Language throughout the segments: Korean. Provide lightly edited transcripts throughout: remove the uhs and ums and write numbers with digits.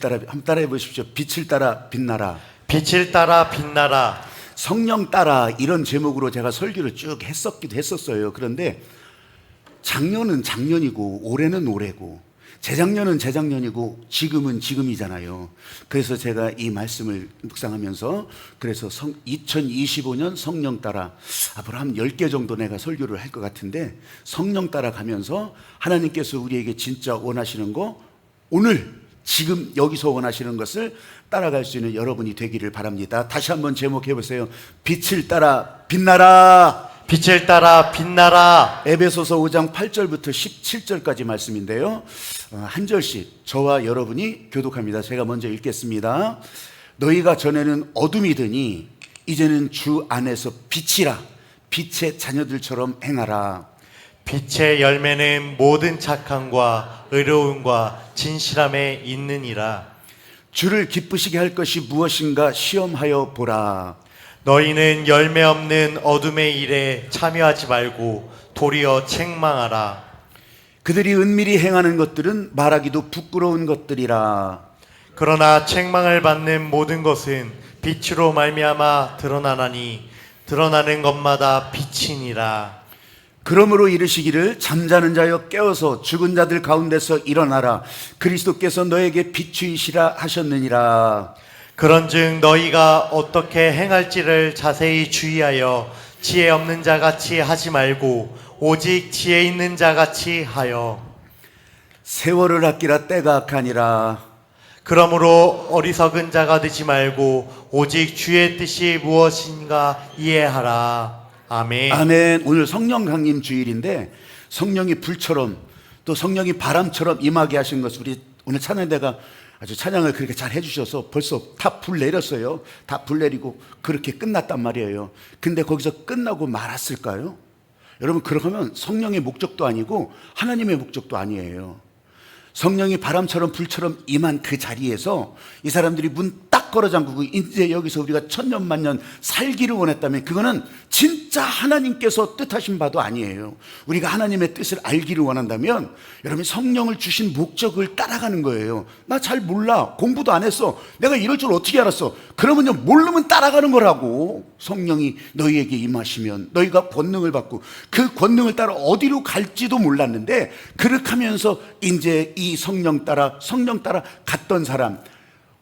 한번 따라해 보십시오. 빛을 따라 빛나라. 빛을 따라 빛나라. 성령 따라, 이런 제목으로 제가 설교를 쭉 했었기도 했었어요. 그런데 작년은 작년이고 올해는 올해고 재작년은 재작년이고 지금은 지금이잖아요. 그래서 제가 이 말씀을 묵상하면서 그래서 2025년 성령 따라 앞으로 한 10개 정도 내가 설교를 할 것 같은데, 성령 따라 가면서 하나님께서 우리에게 진짜 원하시는 거, 오늘 지금 여기서 원하시는 것을 따라갈 수 있는 여러분이 되기를 바랍니다. 다시 한번 제목해 보세요. 빛을 따라 빛나라. 빛을 따라 빛나라. 에베소서 5장 8절부터 17절까지 말씀인데요, 한 절씩 저와 여러분이 교독합니다. 제가 먼저 읽겠습니다. 너희가 전에는 어둠이더니 이제는 주 안에서 빛이라. 빛의 자녀들처럼 행하라. 빛의 열매는 모든 착함과 의로움과 진실함에 있느니라. 주를 기쁘시게 할 것이 무엇인가 시험하여 보라. 너희는 열매 없는 어둠의 일에 참여하지 말고 도리어 책망하라. 그들이 은밀히 행하는 것들은 말하기도 부끄러운 것들이라. 그러나 책망을 받는 모든 것은 빛으로 말미암아 드러나나니 드러나는 것마다 빛이니라. 그러므로 이르시기를 잠자는 자여 깨어서 죽은 자들 가운데서 일어나라. 그리스도께서 너에게 빛이시라 하셨느니라. 그런즉 너희가 어떻게 행할지를 자세히 주의하여 지혜 없는 자같이 하지 말고 오직 지혜 있는 자같이 하여. 세월을 아끼라 때가 악하니라. 그러므로 어리석은 자가 되지 말고 오직 주의 뜻이 무엇인가 이해하라. 아멘. 아멘. 오늘 성령 강림 주일인데 성령이 불처럼 또 성령이 바람처럼 임하게 하신 것을 우리 오늘 찬양대가 아주 찬양을 그렇게 잘 해주셔서 벌써 다 불 내렸어요. 다 불 내리고 그렇게 끝났단 말이에요. 근데 거기서 끝나고 말았을까요? 여러분, 그러면 성령의 목적도 아니고 하나님의 목적도 아니에요. 성령이 바람처럼 불처럼 임한 그 자리에서 이 사람들이 문 딱 걸어 잠그고 이제 여기서 우리가 천년만년 살기를 원했다면 그거는 진짜 하나님께서 뜻하신 바도 아니에요. 우리가 하나님의 뜻을 알기를 원한다면 여러분, 성령을 주신 목적을 따라가는 거예요. 나 잘 몰라, 공부도 안 했어, 내가 이럴 줄 어떻게 알았어? 그러면요, 모르면 따라가는 거라고. 성령이 너희에게 임하시면 너희가 권능을 받고 그 권능을 따라 어디로 갈지도 몰랐는데 그렇게 하면서 이제 이 성령 따라 갔던 사람,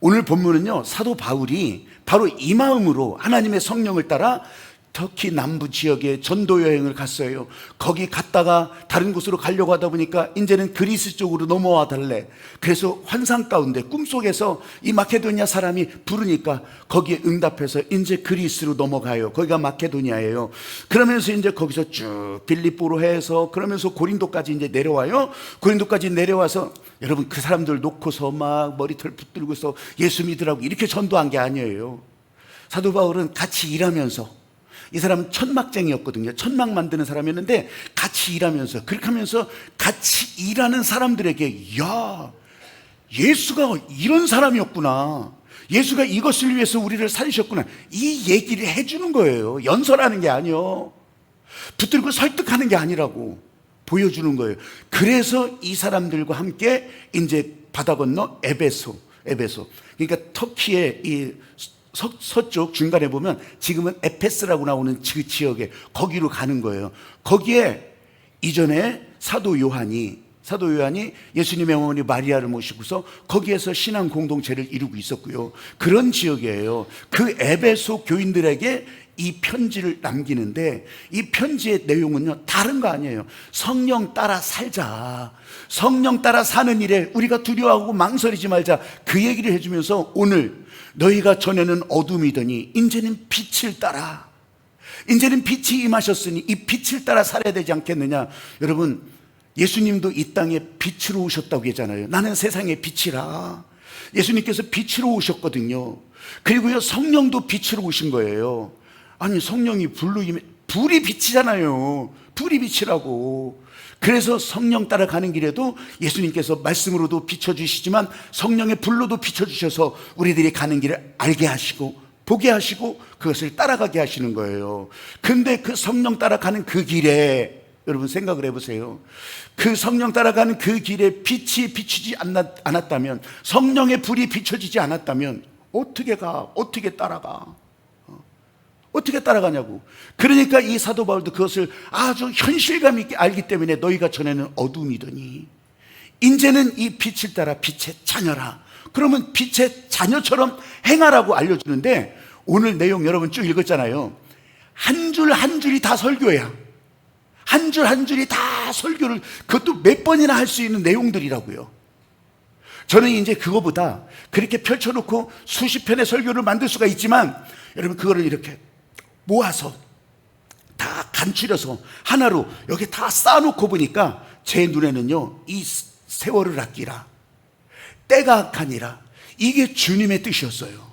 오늘 본문은요, 사도 바울이 바로 이 마음으로 하나님의 성령을 따라 터키 남부 지역에 전도 여행을 갔어요. 거기 갔다가 다른 곳으로 가려고 하다 보니까 이제는 그리스 쪽으로 넘어와 달래. 그래서 환상 가운데 꿈속에서 이 마케도니아 사람이 부르니까 거기에 응답해서 이제 그리스로 넘어가요. 거기가 마케도니아예요. 그러면서 이제 거기서 쭉 빌립보로 해서 그러면서 고린도까지 이제 내려와요. 고린도까지 내려와서 여러분, 그 사람들 놓고서 막 머리털 붙들고서 예수 믿으라고 이렇게 전도한 게 아니에요. 사도 바울은 같이 일하면서, 이 사람은 천막쟁이였거든요. 천막 만드는 사람이었는데 같이 일하면서, 그렇게 하면서 같이 일하는 사람들에게, 야, 예수가 이런 사람이었구나, 예수가 이것을 위해서 우리를 살리셨구나, 이 얘기를 해주는 거예요. 연설하는 게 아니요, 붙들고 설득하는 게 아니라고 보여주는 거예요. 그래서 이 사람들과 함께 이제 바다 건너 에베소, 그러니까 터키의 이 서쪽 중간에 보면 지금은 에페스라고 나오는 그 지역에, 거기로 가는 거예요. 거기에 이전에 사도 요한이 예수님의 어머니 마리아를 모시고서 거기에서 신앙 공동체를 이루고 있었고요. 그런 지역이에요. 그 에베소 교인들에게 이 편지를 남기는데 이 편지의 내용은요, 다른 거 아니에요. 성령 따라 살자, 성령 따라 사는 일에 우리가 두려워하고 망설이지 말자, 그 얘기를 해주면서 오늘 너희가 전에는 어둠이더니 이제는 빛을 따라, 이제는 빛이 임하셨으니 이 빛을 따라 살아야 되지 않겠느냐. 여러분, 예수님도 이 땅에 빛으로 오셨다고 했잖아요. 나는 세상의 빛이라. 예수님께서 빛으로 오셨거든요. 그리고요, 성령도 빛으로 오신 거예요. 아니, 성령이 불이 빛이잖아요. 불이 빛이라고. 그래서 성령 따라가는 길에도 예수님께서 말씀으로도 비춰주시지만 성령의 불로도 비춰주셔서 우리들이 가는 길을 알게 하시고 보게 하시고 그것을 따라가게 하시는 거예요. 근데 그 성령 따라가는 그 길에 여러분 생각을 해보세요. 그 성령 따라가는 그 길에 빛이 비추지 않았다면, 성령의 불이 비춰지지 않았다면 어떻게 가? 어떻게 따라가? 어떻게 따라가냐고. 그러니까 이 사도 바울도 그것을 아주 현실감 있게 알기 때문에 너희가 전에는 어둠이더니 이제는 이 빛을 따라 빛의 자녀라. 그러면 빛의 자녀처럼 행하라고 알려주는데, 오늘 내용 여러분 쭉 읽었잖아요. 한 줄 한 줄이 다 설교야. 한 줄 한 줄이 다 설교를, 그것도 몇 번이나 할 수 있는 내용들이라고요. 저는 이제 그거보다 그렇게 펼쳐놓고 수십 편의 설교를 만들 수가 있지만, 여러분 그거를 이렇게 모아서 다 간추려서 하나로 여기 다 쌓아놓고 보니까 제 눈에는요, 이 세월을 아끼라, 때가 악하니라, 이게 주님의 뜻이었어요.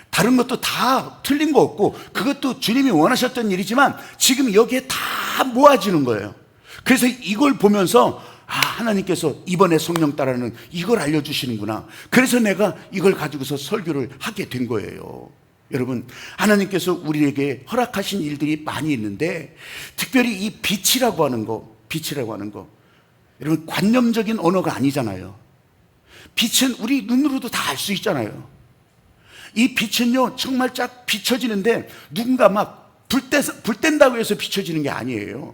다른 것도 다 틀린 거 없고 그것도 주님이 원하셨던 일이지만 지금 여기에 다 모아지는 거예요. 그래서 이걸 보면서 하나님께서 이번에 성령 따라는 이걸 알려주시는구나. 그래서 내가 이걸 가지고서 설교를 하게 된 거예요. 여러분, 하나님께서 우리에게 허락하신 일들이 많이 있는데, 특별히 이 빛이라고 하는 거, 여러분 관념적인 언어가 아니잖아요. 빛은 우리 눈으로도 다 알 수 있잖아요. 이 빛은요, 정말 쫙 비춰지는데 누군가 막 불 뗀다고 해서 비춰지는 게 아니에요.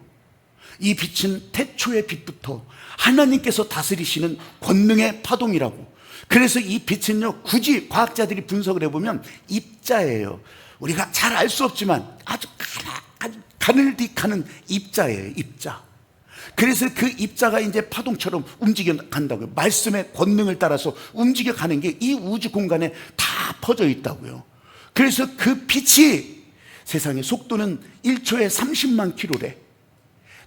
이 빛은 태초의 빛부터 하나님께서 다스리시는 권능의 파동이라고. 그래서 이 빛은요, 굳이 과학자들이 분석을 해보면 입자예요. 우리가 잘 알 수 없지만 아주 가늘디가는 입자예요, 입자. 그래서 그 입자가 이제 파동처럼 움직여 간다고요. 말씀의 권능을 따라서 움직여 가는 게 이 우주 공간에 다 퍼져 있다고요. 그래서 그 빛이, 세상의 속도는 1초에 30만 킬로래.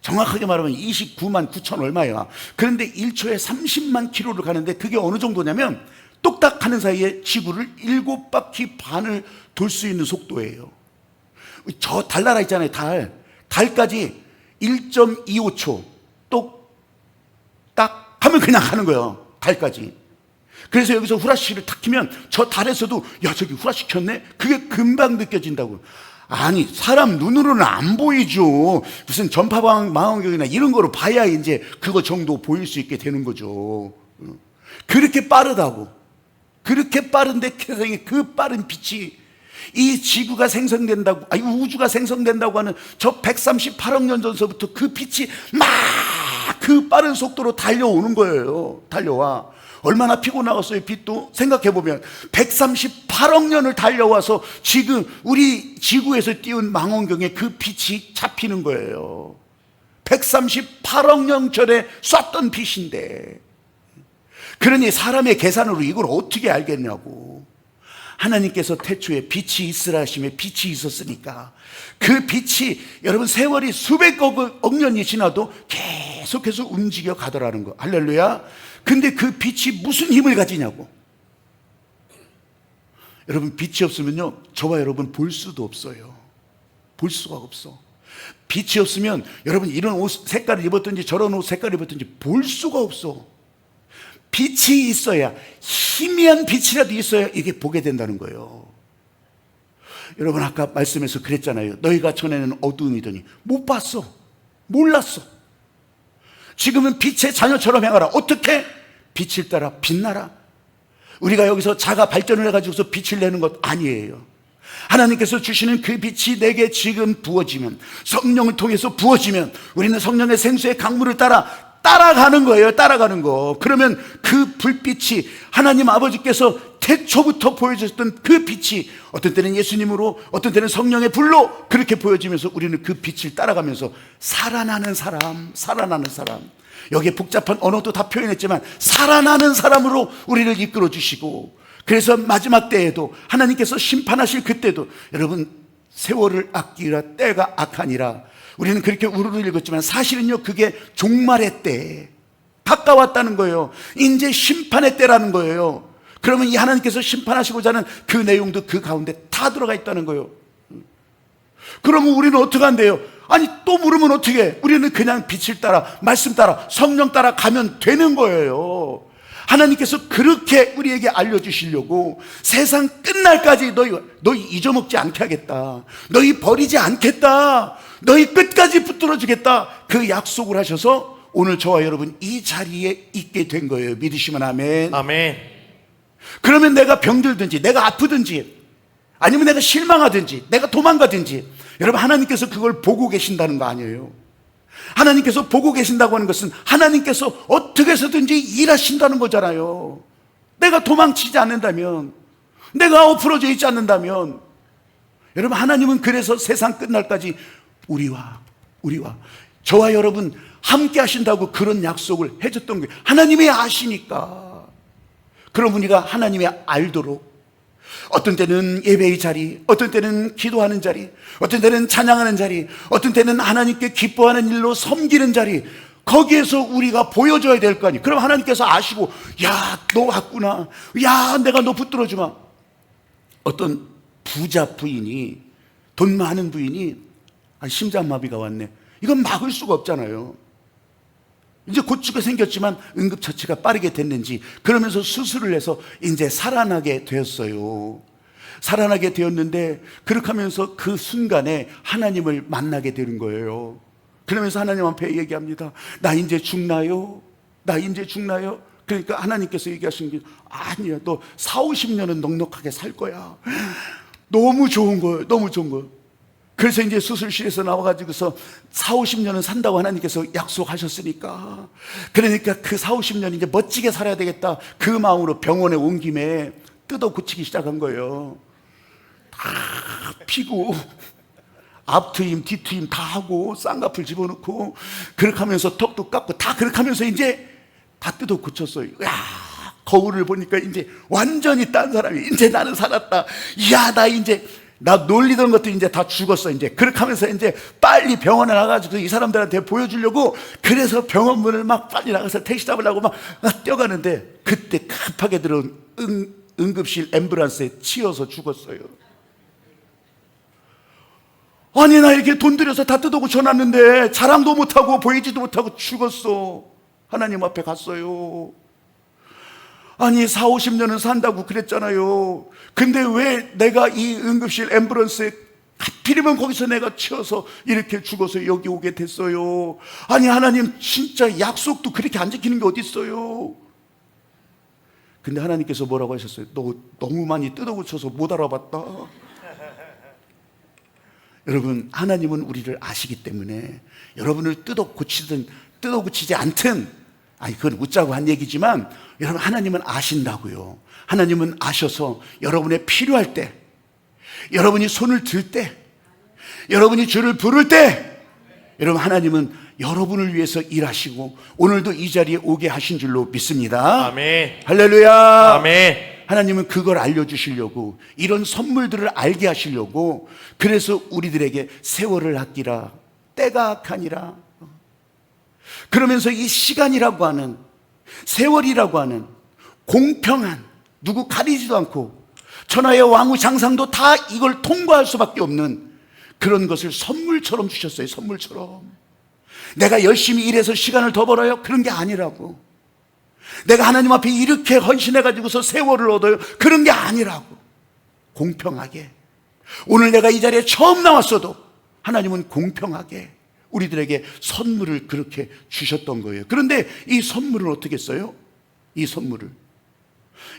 정확하게 말하면 29만 9천 얼마야. 그런데 1초에 30만 킬로를 가는데, 그게 어느 정도냐면 똑딱 하는 사이에 지구를 7바퀴 반을 돌 수 있는 속도예요. 저 달나라 있잖아요. 달까지 1.25초 똑딱 하면 그냥 가는 거예요. 달까지. 그래서 여기서 후라시를 탁 키면 저 달에서도 야, 저기 후라시 켰네? 그게 금방 느껴진다고. 아니, 사람 눈으로는 안 보이죠. 무슨 전파방 망원경이나 이런 거로 봐야 이제 그거 정도 보일 수 있게 되는 거죠. 그렇게 빠르다고. 그렇게 빠른데 세상에 그 빠른 빛이, 이 지구가 생성된다고, 우주가 생성된다고 하는 저 138억 년 전서부터 그 빛이 막 그 빠른 속도로 달려오는 거예요. 달려와. 얼마나 피곤하겠어요, 빛도? 생각해보면 138억 년을 달려와서 지금 우리 지구에서 띄운 망원경에 그 빛이 잡히는 거예요. 138억 년 전에 쐈던 빛인데, 그러니 사람의 계산으로 이걸 어떻게 알겠냐고. 하나님께서 태초에 빛이 있으라 하심에 빛이 있었으니까 그 빛이, 여러분 세월이 수백억 년이 지나도 계속해서 움직여 가더라는 거. 할렐루야. 근데 그 빛이 무슨 힘을 가지냐고. 여러분, 빛이 없으면요, 저와 여러분 볼 수도 없어요. 볼 수가 없어. 빛이 없으면 여러분 이런 옷 색깔을 입었든지 저런 옷 색깔을 입었든지 볼 수가 없어. 빛이 있어야, 희미한 빛이라도 있어야 이게 보게 된다는 거예요. 여러분, 아까 말씀에서 그랬잖아요. 너희가 전에는 어두움이더니 못 봤어. 몰랐어. 지금은 빛의 자녀처럼 행하라. 어떻게? 빛을 따라 빛나라. 우리가 여기서 자가 발전을 해가지고서 빛을 내는 것 아니에요. 하나님께서 주시는 그 빛이 내게 지금 부어지면, 성령을 통해서 부어지면 우리는 성령의 생수의 강물을 따라가는 거예요. 따라가는 거. 그러면 그 불빛이, 하나님 아버지께서 태초부터 보여주셨던 그 빛이 어떤 때는 예수님으로, 어떤 때는 성령의 불로 그렇게 보여지면서 우리는 그 빛을 따라가면서 살아나는 사람. 여기에 복잡한 언어도 다 표현했지만 살아나는 사람으로 우리를 이끌어 주시고, 그래서 마지막 때에도 하나님께서 심판하실 그때도 여러분 세월을 아끼라, 때가 악하니라. 우리는 그렇게 우르르 읽었지만 사실은요, 그게 종말의 때 가까웠다는 거예요. 이제 심판의 때라는 거예요. 그러면 이 하나님께서 심판하시고자 하는 그 내용도 그 가운데 다 들어가 있다는 거예요. 그러면 우리는 어떻게 한대요? 아니, 또 물으면 어떻게 해? 우리는 그냥 빛을 따라, 말씀 따라, 성령 따라 가면 되는 거예요. 하나님께서 그렇게 우리에게 알려주시려고 세상 끝날까지 너희 잊어먹지 않게 하겠다, 너희 버리지 않겠다, 너희 끝까지 붙들어 주겠다, 그 약속을 하셔서 오늘 저와 여러분 이 자리에 있게 된 거예요. 믿으시면 아멘. 아멘. 그러면 내가 병들든지 내가 아프든지 아니면 내가 실망하든지 내가 도망가든지, 여러분 하나님께서 그걸 보고 계신다는 거 아니에요. 하나님께서 보고 계신다고 하는 것은 하나님께서 어떻게 해서든지 일하신다는 거잖아요. 내가 도망치지 않는다면, 내가 엎어져 있지 않는다면, 여러분 하나님은 그래서 세상 끝날까지 우리와 저와 여러분 함께 하신다고 그런 약속을 해줬던 거예요. 하나님이 아시니까. 그럼 우리가 하나님이 알도록 어떤 때는 예배의 자리, 어떤 때는 기도하는 자리, 어떤 때는 찬양하는 자리, 어떤 때는 하나님께 기뻐하는 일로 섬기는 자리, 거기에서 우리가 보여줘야 될 거 아니에요. 그럼 하나님께서 아시고, 야, 너 왔구나, 야, 내가 너 붙들어 주마. 어떤 부자 부인이, 돈 많은 부인이 심장마비가 왔네. 이건 막을 수가 없잖아요. 이제 고치가 생겼지만 응급처치가 빠르게 됐는지, 그러면서 수술을 해서 이제 살아나게 되었어요. 살아나게 되었는데, 그렇게 하면서 그 순간에 하나님을 만나게 되는 거예요. 그러면서 하나님 앞에 얘기합니다. 나 이제 죽나요? 나 이제 죽나요? 그러니까 하나님께서 얘기하신 게, 아니야, 너 40-50년은 넉넉하게 살 거야. 너무 좋은 거예요. 너무 좋은 거예요. 그래서 이제 수술실에서 나와가지고서 40-50년은 산다고 하나님께서 약속하셨으니까, 그러니까 그 40-50년 이제 멋지게 살아야 되겠다, 그 마음으로 병원에 온 김에 뜯어 고치기 시작한 거예요. 다 피고 앞트임 뒤트임 다 하고 쌍꺼풀 집어넣고 그렇게 하면서 턱도 깎고 다 그렇게 하면서 이제 다 뜯어 고쳤어요. 야, 거울을 보니까 이제 완전히 딴 사람이, 이제 나는 살았다. 야, 나 놀리던 것도 이제 다 죽었어. 이제 그렇게 하면서 이제 빨리 병원에 나가지고 이 사람들한테 보여주려고, 그래서 병원 문을 막 빨리 나가서 택시 잡으려고 막 뛰어가는데, 그때 급하게 들어온 응급실 앰뷸런스에 치여서 죽었어요. 아니, 나 이렇게 돈 들여서 다 뜯어 고쳐놨는데 자랑도 못하고 보이지도 못하고 죽었어. 하나님 앞에 갔어요. 아니, 40-50년은 산다고 그랬잖아요. 근데 왜 내가 이 응급실 앰뷸런스에 하필이면 거기서 내가 치여서 이렇게 죽어서 여기 오게 됐어요. 아니, 하나님 진짜 약속도 그렇게 안 지키는 게 어디 있어요. 근데 하나님께서 뭐라고 하셨어요? 너 너무 많이 뜯어 고쳐서 못 알아봤다. 여러분, 하나님은 우리를 아시기 때문에 여러분을 뜯어 고치든 뜯어 고치지 않든, 아니, 그건 웃자고 한 얘기지만, 여러분 하나님은 아신다고요. 하나님은 아셔서 여러분의 필요할 때, 여러분이 손을 들 때, 여러분이 주를 부를 때, 여러분 하나님은 여러분을 위해서 일하시고 오늘도 이 자리에 오게 하신 줄로 믿습니다. 아멘. 할렐루야. 아멘. 하나님은 그걸 알려주시려고, 이런 선물들을 알게 하시려고, 그래서 우리들에게 세월을 아끼라, 때가 악하니라, 그러면서 이 시간이라고 하는, 세월이라고 하는 공평한, 누구 가리지도 않고 천하의 왕후 장상도 다 이걸 통과할 수밖에 없는 그런 것을 선물처럼 주셨어요. 선물처럼. 내가 열심히 일해서 시간을 더 벌어요? 그런 게 아니라고. 내가 하나님 앞에 이렇게 헌신해가지고서 세월을 얻어요? 그런 게 아니라고. 공평하게, 오늘 내가 이 자리에 처음 나왔어도 하나님은 공평하게 우리들에게 선물을 그렇게 주셨던 거예요. 그런데 이 선물을 어떻게 써요? 이 선물을,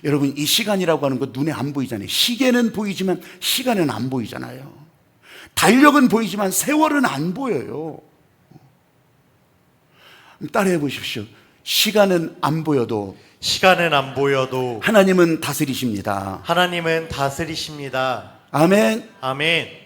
여러분, 이 시간이라고 하는 거 눈에 안 보이잖아요. 시계는 보이지만 시간은 안 보이잖아요. 달력은 보이지만 세월은 안 보여요. 따라해 보십시오. 시간은 안 보여도 하나님은 다스리십니다. 하나님은 다스리십니다. 아멘. 아멘.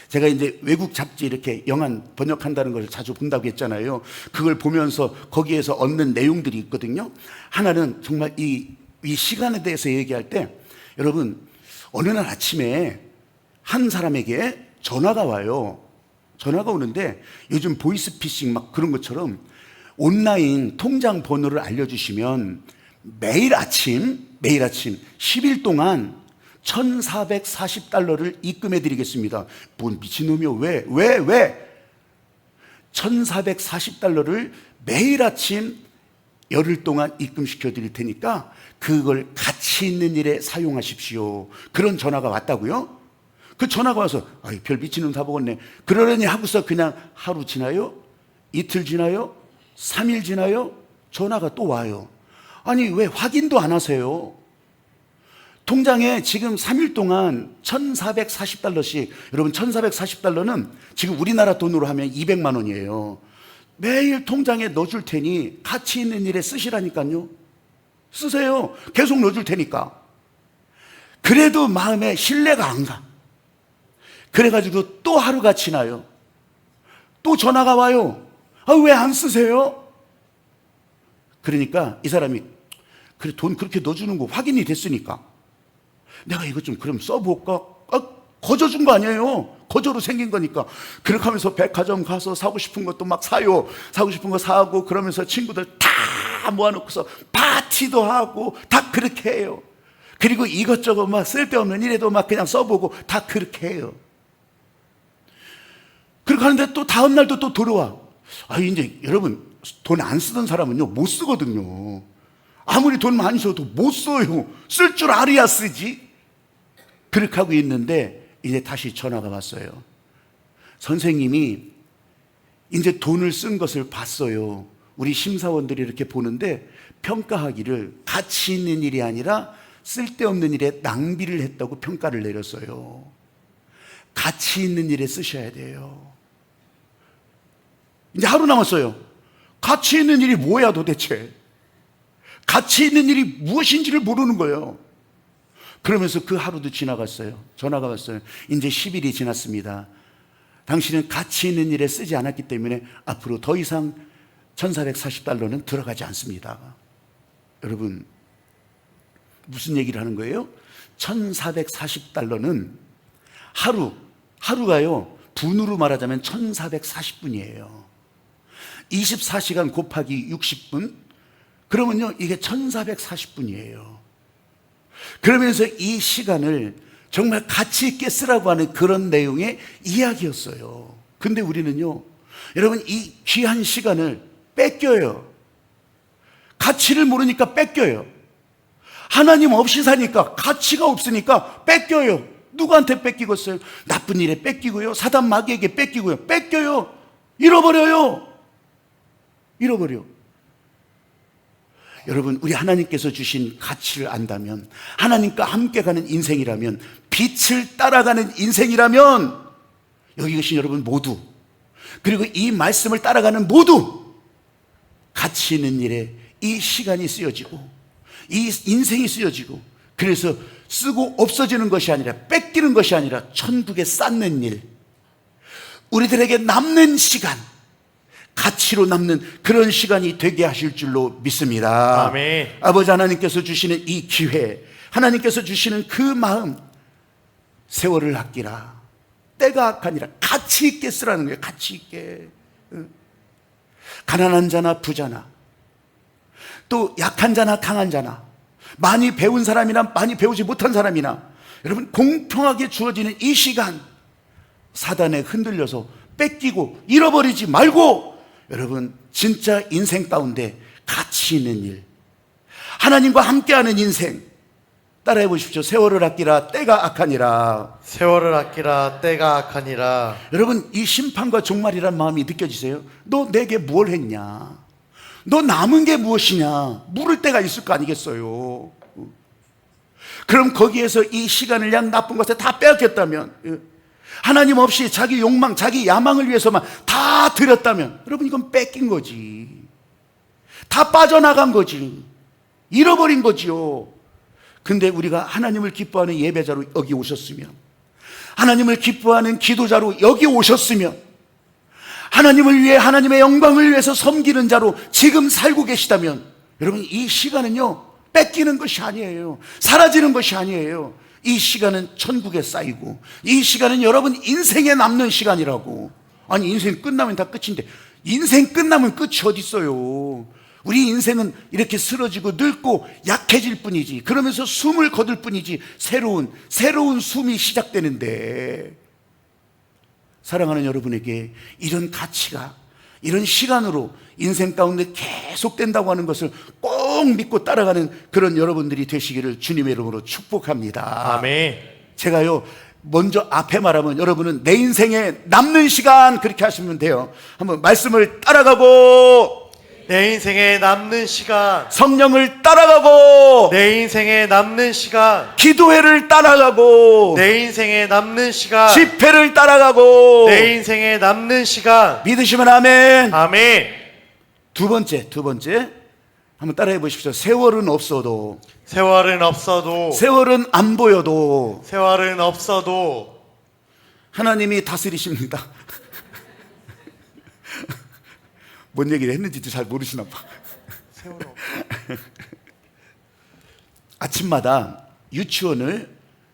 제가 이제 외국 잡지 이렇게 영한 번역한다는 걸 자주 본다고 했잖아요. 그걸 보면서 거기에서 얻는 내용들이 있거든요. 하나는 정말 이 시간에 대해서 얘기할 때, 여러분, 어느 날 아침에 한 사람에게 전화가 와요. 전화가 오는데, 요즘 보이스피싱 막 그런 것처럼 온라인 통장 번호를 알려주시면 매일 아침 10일 동안 $1,440를 입금해 드리겠습니다. 뭔 미친놈이요. 왜? $1,440를 매일 아침 열흘 동안 입금시켜 드릴 테니까 그걸 가치 있는 일에 사용하십시오. 그런 전화가 왔다고요? 그 전화가 와서 아이, 별 미치는 다 먹었네. 그러려니 하고서 그냥 하루 지나요? 이틀 지나요? 3일 지나요? 전화가 또 와요. 아니 왜 확인도 안 하세요? 통장에 지금 3일 동안 1,440달러씩, 여러분 1,440달러는 지금 우리나라 돈으로 하면 200만 원이에요. 매일 통장에 넣어줄 테니 가치 있는 일에 쓰시라니까요. 쓰세요. 계속 넣어줄 테니까. 그래도 마음에 신뢰가 안 가. 그래가지고 또 하루가 지나요. 또 전화가 와요. 아, 왜 안 쓰세요? 그러니까 이 사람이 그래 돈 그렇게 넣어주는 거 확인이 됐으니까 내가 이거 좀 그럼 써볼까? 아, 거저 준 거 아니에요. 거저로 생긴 거니까. 그렇게 하면서 백화점 가서 사고 싶은 것도 막 사요. 사고 싶은 거 사고 그러면서 친구들 다 모아놓고서 파티도 하고 다 그렇게 해요. 그리고 이것저것 막 쓸데없는 일에도 막 그냥 써보고 다 그렇게 해요. 그렇게 하는데 또 다음 날도 또 들어와. 아, 이제 여러분 돈 안 쓰던 사람은요 못 쓰거든요. 아무리 돈 많이 써도 못 써요. 쓸 줄 알아야 쓰지. 그렇게 하고 있는데 이제 다시 전화가 왔어요. 선생님이 이제 돈을 쓴 것을 봤어요. 우리 심사원들이 이렇게 보는데 평가하기를 가치 있는 일이 아니라 쓸데없는 일에 낭비를 했다고 평가를 내렸어요. 가치 있는 일에 쓰셔야 돼요. 이제 하루 남았어요. 가치 있는 일이 뭐야 도대체? 가치 있는 일이 무엇인지를 모르는 거예요. 그러면서 그 하루도 지나갔어요. 전화가 왔어요. 이제 10일이 지났습니다. 당신은 가치 있는 일에 쓰지 않았기 때문에 앞으로 더 이상 1,440달러는 들어가지 않습니다. 여러분, 무슨 얘기를 하는 거예요? 1,440달러는 하루가요, 분으로 말하자면 1,440분이에요. 24시간 곱하기 60분, 그러면요, 이게 1,440분이에요. 그러면서 이 시간을 정말 가치 있게 쓰라고 하는 그런 내용의 이야기였어요. 근데 우리는요, 여러분, 이 귀한 시간을 뺏겨요. 가치를 모르니까 뺏겨요. 하나님 없이 사니까 가치가 없으니까 뺏겨요. 누구한테 뺏기겠어요? 나쁜 일에 뺏기고요. 사단 마귀에게 뺏기고요. 뺏겨요. 잃어버려요. 잃어버려. 여러분, 우리 하나님께서 주신 가치를 안다면, 하나님과 함께 가는 인생이라면, 빛을 따라가는 인생이라면, 여기 계신 여러분 모두, 그리고 이 말씀을 따라가는 모두 가치 있는 일에 이 시간이 쓰여지고 이 인생이 쓰여지고, 그래서 쓰고 없어지는 것이 아니라, 뺏기는 것이 아니라 천국에 쌓는 일, 우리들에게 남는 시간, 가치로 남는 그런 시간이 되게 하실 줄로 믿습니다. 아멘. 아버지 하나님께서 주시는 이 기회, 하나님께서 주시는 그 마음, 세월을 아끼라, 때가 악하니라, 가치 있게 쓰라는 거예요. 가치 있게. 가난한 자나 부자나, 또 약한 자나 강한 자나, 많이 배운 사람이나 많이 배우지 못한 사람이나, 여러분, 공평하게 주어지는 이 시간, 사단에 흔들려서 뺏기고 잃어버리지 말고, 여러분, 진짜 인생 가운데 가치 있는 일, 하나님과 함께하는 인생 따라해 보십시오. 세월을 아끼라, 때가 악하니라. 세월을 아끼라, 때가 악하니라. 여러분, 이 심판과 종말이란 마음이 느껴지세요? 너 내게 뭘 했냐? 너 남은 게 무엇이냐? 물을 때가 있을 거 아니겠어요? 그럼 거기에서 이 시간을 양 나쁜 것에 다 빼앗겼다면, 하나님 없이 자기 욕망, 자기 야망을 위해서만 다 드렸다면, 여러분, 이건 뺏긴 거지. 다 빠져나간 거지. 잃어버린 거지요. 근데 우리가 하나님을 기뻐하는 예배자로 여기 오셨으면, 하나님을 기뻐하는 기도자로 여기 오셨으면, 하나님을 위해, 하나님의 영광을 위해서 섬기는 자로 지금 살고 계시다면, 여러분, 이 시간은요, 뺏기는 것이 아니에요. 사라지는 것이 아니에요. 이 시간은 천국에 쌓이고, 이 시간은 여러분 인생에 남는 시간이라고. 아니, 인생 끝나면 다 끝인데, 인생 끝나면 끝이 어디 있어요? 우리 인생은 이렇게 쓰러지고 늙고 약해질 뿐이지, 그러면서 숨을 거둘 뿐이지, 새로운 숨이 시작되는데, 사랑하는 여러분에게 이런 가치가 이런 시간으로 인생 가운데 계속된다고 하는 것을 꼭 믿고 따라가는 그런 여러분들이 되시기를 주님의 이름으로 축복합니다. 아멘. 제가요, 먼저 앞에 말하면 여러분은 내 인생에 남는 시간 그렇게 하시면 돼요. 한번 말씀을 따라가고, 내 인생에 남는 시간, 성령을 따라가고, 내 인생에 남는 시간, 기도회를 따라가고, 내 인생에 남는 시간, 집회를 따라가고, 내 인생에 남는 시간. 믿으시면 아멘. 아멘. 두 번째 한번 따라해 보십시오. 세월은 없어도, 세월은 없어도, 세월은 안 보여도 세월은 없어도 하나님이 다스리십니다. 뭔 얘기를 했는지도 잘 모르시나 봐. 세월은 없어도. 아침마다 유치원을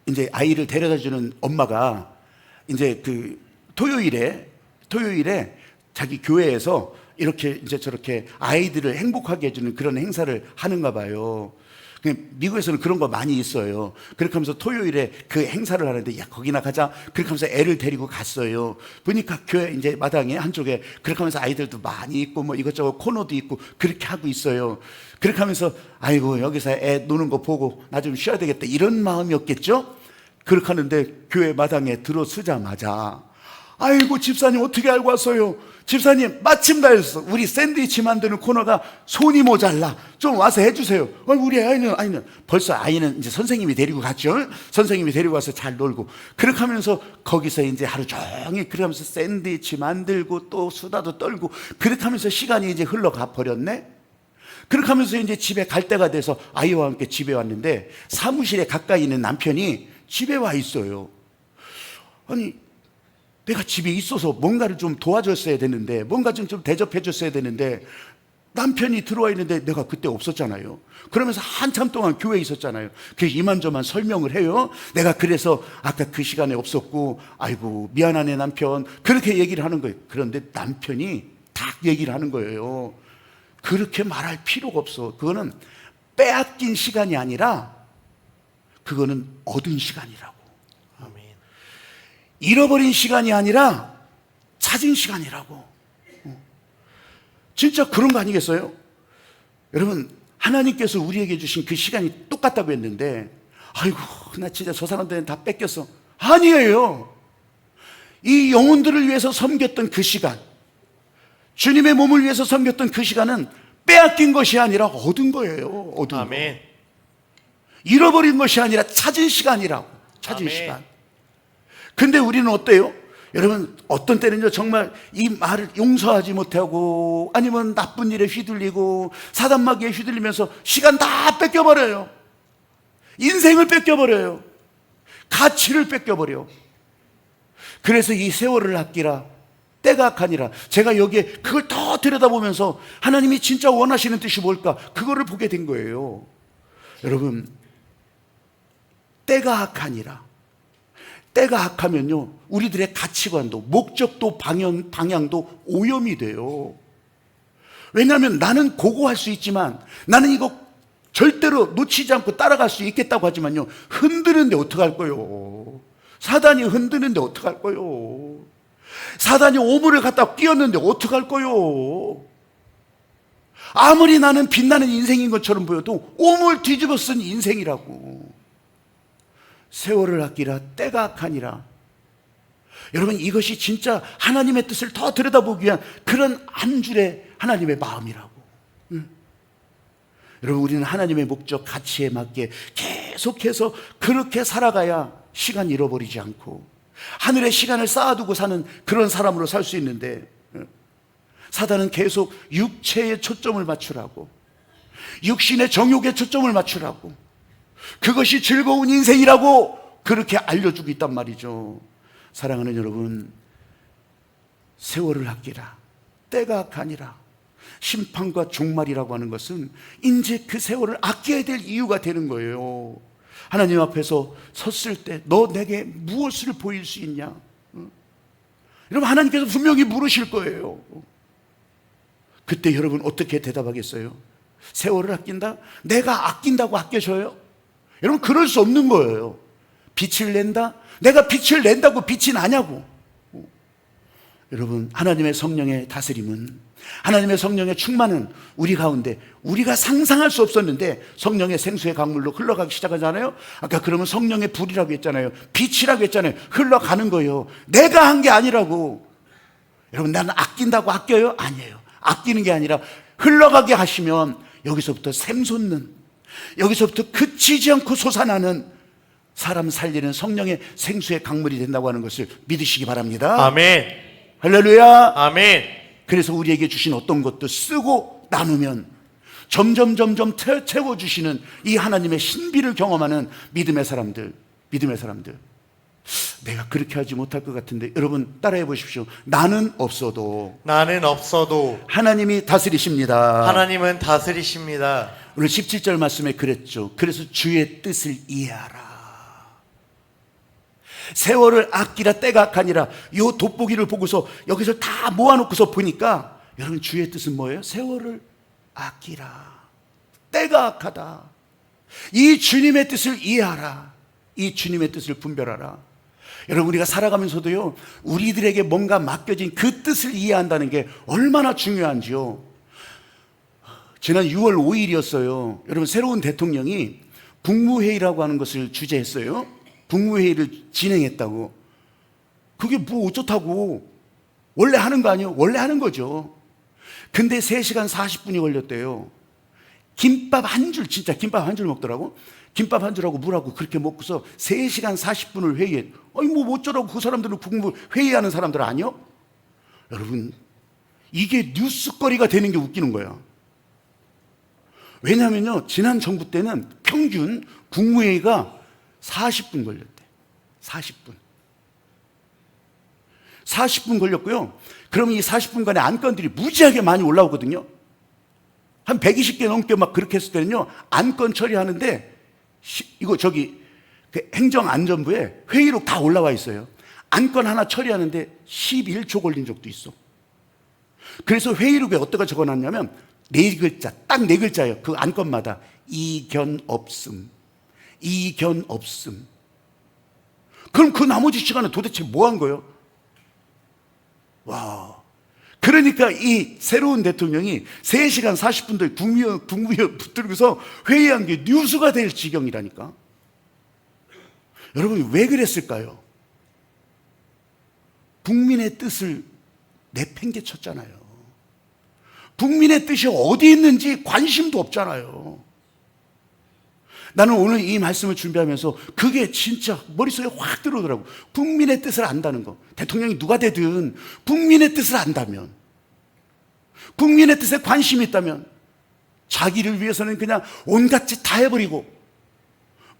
이제 아이를 데려다 주는 엄마가 이제 그 토요일에 자기 교회에서 이렇게 이제 저렇게 아이들을 행복하게 해주는 그런 행사를 하는가 봐요. 미국에서는 그런 거 많이 있어요. 그렇게 하면서 토요일에 그 행사를 하는데, 야, 거기나 가자. 그렇게 하면서 애를 데리고 갔어요. 보니까 교회 이제 마당에 한쪽에 그렇게 하면서 아이들도 많이 있고 뭐 이것저것 코너도 있고 그렇게 하고 있어요. 그렇게 하면서 아이고, 여기서 애 노는 거 보고 나 좀 쉬어야 되겠다, 이런 마음이었겠죠? 그렇게 하는데 교회 마당에 들어서자마자, 아이고, 집사님 어떻게 알고 왔어요? 집사님 마침 다 했어. 우리 샌드위치 만드는 코너가 손이 모자라. 좀 와서 해주세요. 우리 아이는 벌써 아이는 이제 선생님이 데리고 갔죠. 선생님이 데리고 와서 잘 놀고. 그렇게 하면서 거기서 이제 하루 종일 그렇게 하면서 샌드위치 만들고 또 수다도 떨고 그렇게 하면서 시간이 이제 흘러가 버렸네. 그렇게 하면서 이제 집에 갈 때가 돼서 아이와 함께 집에 왔는데 사무실에 가까이 있는 남편이 집에 와 있어요. 아니, 내가 집에 있어서 뭔가를 좀 도와줬어야 되는데, 뭔가 좀 대접해 줬어야 되는데, 남편이 들어와 있는데 내가 그때 없었잖아요. 그러면서 한참 동안 교회에 있었잖아요. 그래서 이만저만 설명을 해요. 내가 그래서 아까 그 시간에 없었고, 아이고 미안하네 남편, 그렇게 얘기를 하는 거예요. 그런데 남편이 딱 얘기를 하는 거예요. 그렇게 말할 필요가 없어. 그거는 빼앗긴 시간이 아니라 그거는 얻은 시간이라고. 잃어버린 시간이 아니라 찾은 시간이라고. 진짜 그런 거 아니겠어요? 여러분, 하나님께서 우리에게 주신 그 시간이 똑같다고 했는데, 아이고, 나 진짜 저 사람들은 다 뺏겼어. 아니에요. 이 영혼들을 위해서 섬겼던 그 시간, 주님의 몸을 위해서 섬겼던 그 시간은 빼앗긴 것이 아니라 얻은 거예요. 얻은 아멘. 거. 잃어버린 것이 아니라 찾은 시간이라고. 찾은 아멘. 시간. 근데 우리는 어때요? 여러분, 어떤 때는요, 정말 이 말을 용서하지 못하고 아니면 나쁜 일에 휘둘리고 사단마귀에 휘둘리면서 시간 다 뺏겨버려요. 인생을 뺏겨버려요. 가치를 뺏겨버려. 그래서 이 세월을 아끼라, 때가 악하니라. 제가 여기에 그걸 더 들여다보면서 하나님이 진짜 원하시는 뜻이 뭘까, 그거를 보게 된 거예요. 여러분, 때가 악하니라. 때가 악하면요, 우리들의 가치관도 목적도 방향도 오염이 돼요. 왜냐하면 나는 고고할 수 있지만, 나는 이거 절대로 놓치지 않고 따라갈 수 있겠다고 하지만요, 흔드는데 어떡할 거요? 사단이 흔드는데 어떡할 거요? 사단이 오물을 갖다 끼웠는데 어떡할 거요? 아무리 나는 빛나는 인생인 것처럼 보여도 오물 뒤집어 쓴 인생이라고. 세월을 아끼라, 때가 악하니라. 여러분, 이것이 진짜 하나님의 뜻을 더 들여다보기 위한 그런 한 줄의 하나님의 마음이라고. 여러분, 우리는 하나님의 목적, 가치에 맞게 계속해서 그렇게 살아가야 시간 잃어버리지 않고 하늘의 시간을 쌓아두고 사는 그런 사람으로 살 수 있는데, 사단은 계속 육체에 초점을 맞추라고, 육신의 정욕에 초점을 맞추라고, 그것이 즐거운 인생이라고 그렇게 알려주고 있단 말이죠. 사랑하는 여러분, 세월을 아끼라, 때가 악하니라. 심판과 종말이라고 하는 것은 이제 그 세월을 아껴야 될 이유가 되는 거예요. 하나님 앞에서 섰을 때 너 내게 무엇을 보일 수 있냐? 여러분, 하나님께서 분명히 물으실 거예요. 그때 여러분 어떻게 대답하겠어요? 세월을 아낀다? 내가 아낀다고 아껴져요? 여러분, 그럴 수 없는 거예요. 빛을 낸다? 내가 빛을 낸다고 빛이 나냐고. 여러분, 하나님의 성령의 다스림은, 하나님의 성령의 충만은 우리 가운데 우리가 상상할 수 없었는데 성령의 생수의 강물로 흘러가기 시작하잖아요. 아까 그러면 성령의 불이라고 했잖아요. 빛이라고 했잖아요. 흘러가는 거예요. 내가 한 게 아니라고. 여러분, 나는 아낀다고 아껴요? 아니에요. 아끼는 게 아니라 흘러가게 하시면 여기서부터 샘솟는, 여기서부터 그치지 않고 솟아나는 사람 살리는 성령의 생수의 강물이 된다고 하는 것을 믿으시기 바랍니다. 아멘. 할렐루야. 아멘. 그래서 우리에게 주신 어떤 것도 쓰고 나누면 점점 채워주시는 이 하나님의 신비를 경험하는 믿음의 사람들. 내가 그렇게 하지 못할 것 같은데 여러분 따라해 보십시오. 나는 없어도 하나님이 다스리십니다. 하나님은 다스리십니다. 오늘 17절 말씀에 그랬죠. 그래서 주의 뜻을 이해하라. 세월을 아끼라 때가 악하니라. 이 돋보기를 보고서 여기서 다 모아놓고서 보니까 여러분, 주의 뜻은 뭐예요? 세월을 아끼라. 때가 악하다. 이 주님의 뜻을 이해하라. 이 주님의 뜻을 분별하라. 여러분, 우리가 살아가면서도요, 우리들에게 뭔가 맡겨진 그 뜻을 이해한다는 게 얼마나 중요한지요. 지난 6월 5일이었어요. 여러분, 새로운 대통령이 국무회의라고 하는 것을 주재했어요. 국무회의를 진행했다고. 그게 뭐 어쩌다고. 원래 하는 거 아니에요? 원래 하는 거죠. 근데 3시간 40분이 걸렸대요. 김밥 한 줄, 진짜 김밥 한 줄 먹더라고. 김밥 한 줄하고 물하고 그렇게 먹고서 3시간 40분을 회의해. 아니 뭐 어쩌라고. 그 사람들은 국무회의하는 사람들 아니요? 여러분, 이게 뉴스거리가 되는 게 웃기는 거야. 왜냐하면요, 지난 정부 때는 평균 국무회의가 40분 걸렸대. 40분 걸렸고요. 그러면 이 40분간의 안건들이 무지하게 많이 올라오거든요. 한 120개 넘게 막 그렇게 했을 때는요, 안건 처리하는데 이거 그 행정안전부에 회의록 다 올라와 있어요. 안건 하나 처리하는데 11초 걸린 적도 있어. 그래서 회의록에 어떻게 적어놨냐면 4글자, 딱 4글자예요. 그 안건마다 이견 없음. 그럼 그 나머지 시간에 도대체 뭐 한 거예요? 와. 그러니까 이 새로운 대통령이 3시간 40분도 국무위원 붙들고서 회의한 게 뉴스가 될 지경이라니까. 여러분, 왜 그랬을까요? 국민의 뜻을 내팽개쳤잖아요. 국민의 뜻이 어디 있는지 관심도 없잖아요. 나는 오늘 이 말씀을 준비하면서 그게 진짜 머릿속에 확 들어오더라고. 국민의 뜻을 안다는 거. 대통령이 누가 되든 국민의 뜻을 안다면, 국민의 뜻에 관심이 있다면 자기를 위해서는 그냥 온갖 짓 다 해버리고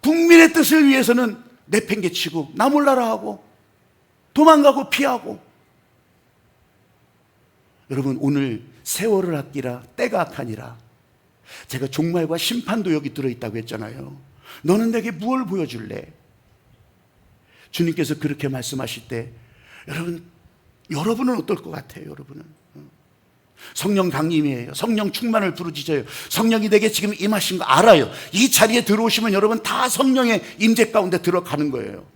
국민의 뜻을 위해서는 내팽개치고 나 몰라라 하고 도망가고 피하고. 여러분, 오늘 세월을 아끼라 때가 악하니라. 제가 종말과 심판도 여기 들어있다고 했잖아요. 너는 내게 무엇을 보여줄래? 주님께서 그렇게 말씀하실 때 여러분은 어떨 것 같아요? 여러분은 성령 강림이에요. 성령 충만을 부르짖어요. 성령이 내게 지금 임하신 거 알아요. 이 자리에 들어오시면 여러분 다 성령의 임재 가운데 들어가는 거예요.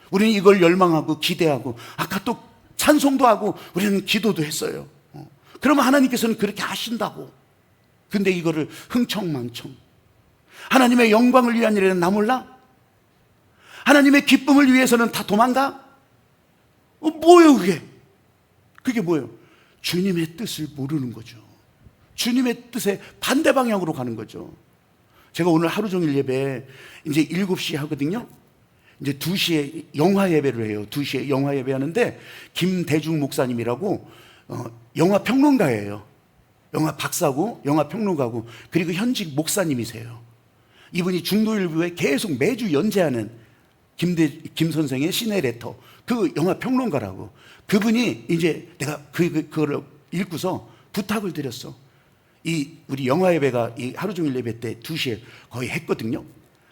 우리는 이걸 열망하고 기대하고 아까 또 찬송도 하고 우리는 기도도 했어요. 그러면 하나님께서는 그렇게 하신다고. 근데 이거를 흥청망청, 하나님의 영광을 위한 일에는 나 몰라? 하나님의 기쁨을 위해서는 다 도망가? 뭐예요 그게? 그게 뭐예요? 주님의 뜻을 모르는 거죠. 주님의 뜻에 반대 방향으로 가는 거죠. 제가 오늘 하루 종일 예배 이제 7시에 하거든요. 이제 2시에 영화 예배를 해요. 2시에 영화 예배 하는데 김대중 목사님이라고 영화 평론가예요. 영화 박사고 영화 평론가고 그리고 현직 목사님이세요. 이분이 중도일보에 계속 매주 연재하는 김 선생의 시네 레터, 그 영화 평론가라고. 그분이 이제 내가 그거를 읽고서 부탁을 드렸어. 우리 영화 예배가 이 하루 종일 예배 때 2시에 거의 했거든요.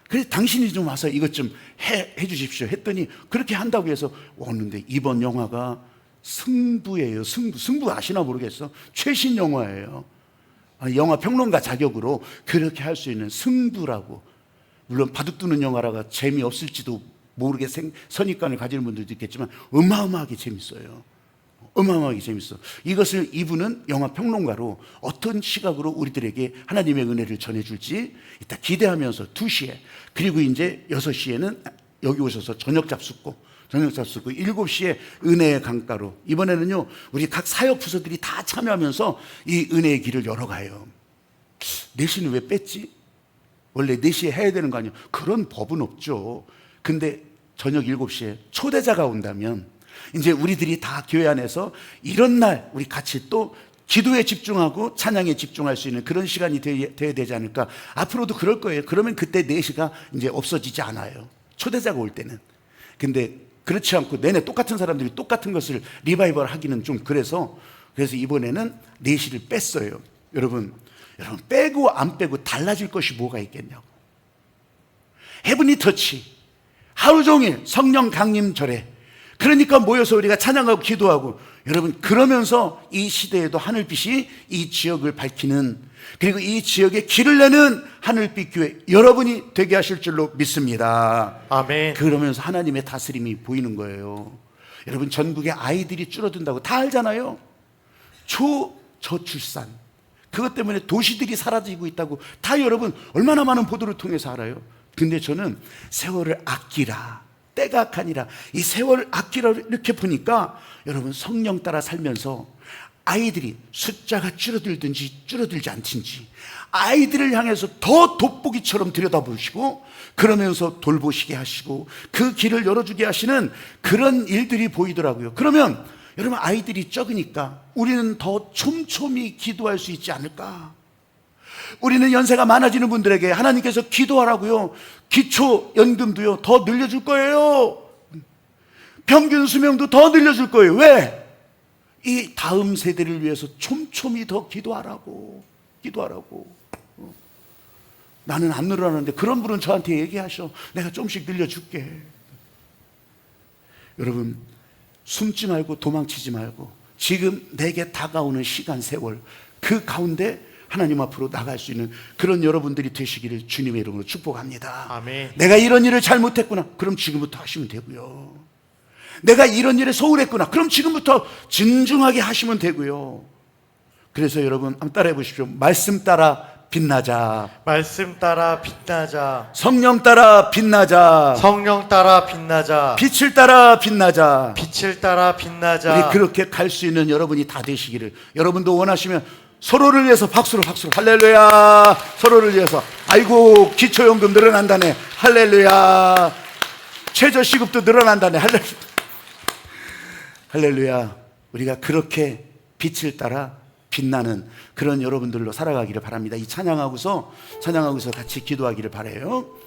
그래서 당신이 좀 와서 이것 좀 해 주십시오 했더니 그렇게 한다고 해서 왔는데 이번 영화가 승부예요. 승부 아시나 모르겠어. 최신 영화예요. 영화 평론가 자격으로 그렇게 할 수 있는 승부라고. 물론 바둑두는 영화라가 재미없을지도 모르게 선입관을 가지는 분들도 있겠지만 어마어마하게 재밌어요. 어마어마하게 재밌어. 이것을 이분은 영화 평론가로 어떤 시각으로 우리들에게 하나님의 은혜를 전해줄지 이따 기대하면서 2시에, 그리고 이제 6시에는 여기 오셔서 저녁 잡숫고 7시에 은혜의 강가로, 이번에는요 우리 각 사역 부서들이 다 참여하면서 이 은혜의 길을 열어가요. 4시는 왜 뺐지? 원래 4시에 해야 되는 거 아니에요? 그런 법은 없죠. 근데 저녁 7시에 초대자가 온다면 이제 우리들이 다 교회 안에서 이런 날 우리 같이 또 기도에 집중하고 찬양에 집중할 수 있는 그런 시간이 되어야 되지 않을까. 앞으로도 그럴 거예요. 그러면 그때 4시가 이제 없어지지 않아요, 초대자가 올 때는. 근데 그렇지 않고 내내 똑같은 사람들이 똑같은 것을 리바이벌 하기는 좀 그래서 이번에는 4시를 뺐어요. 여러분 빼고 안 빼고 달라질 것이 뭐가 있겠냐고. 헤븐리 터치 하루 종일 성령 강림 절에, 그러니까 모여서 우리가 찬양하고 기도하고, 여러분 그러면서 이 시대에도 하늘빛이 이 지역을 밝히는, 그리고 이 지역에 길을 내는 하늘빛 교회 여러분이 되게 하실 줄로 믿습니다. 아멘. 그러면서 하나님의 다스림이 보이는 거예요. 여러분 전국에 아이들이 줄어든다고 다 알잖아요. 초저출산, 그것 때문에 도시들이 사라지고 있다고 다 여러분 얼마나 많은 보도를 통해서 알아요. 근데 저는 세월을 아끼라, 때가 악하니라, 이 세월을 아끼라 이렇게 보니까 여러분 성령 따라 살면서 아이들이 숫자가 줄어들든지 줄어들지 않든지 아이들을 향해서 더 돋보기처럼 들여다보시고, 그러면서 돌보시게 하시고 그 길을 열어주게 하시는 그런 일들이 보이더라고요. 그러면 여러분 아이들이 적으니까 우리는 더 촘촘히 기도할 수 있지 않을까. 우리는 연세가 많아지는 분들에게 하나님께서 기도하라고요, 기초연금도요 더 늘려줄 거예요. 평균 수명도 더 늘려줄 거예요. 왜? 이 다음 세대를 위해서 촘촘히 더 기도하라고. 나는 안 늘어나는데 그런 분은 저한테 얘기하셔. 내가 조금씩 늘려줄게. 여러분 숨지 말고 도망치지 말고 지금 내게 다가오는 시간 세월, 그 가운데 하나님 앞으로 나갈 수 있는 그런 여러분들이 되시기를 주님의 이름으로 축복합니다. 아멘. 내가 이런 일을 잘못했구나, 그럼 지금부터 하시면 되고요. 내가 이런 일에 소홀했구나, 그럼 지금부터 진중하게 하시면 되고요. 그래서 여러분 한번 따라해 보십시오. 말씀 따라 빛나자. 말씀 따라 빛나자. 성령 따라 빛나자. 성령 따라 빛나자. 빛을 따라 빛나자. 빛을 따라 빛나자. 우리 그렇게 갈 수 있는 여러분이 다 되시기를. 여러분도 원하시면 서로를 위해서 박수로 할렐루야. 서로를 위해서. 아이고 기초연금 늘어난다네. 할렐루야. 최저시급도 늘어난다네. 할렐루야. 우리가 그렇게 빛을 따라 빛나는 그런 여러분들로 살아가기를 바랍니다. 이 찬양하고서 같이 기도하기를 바라요.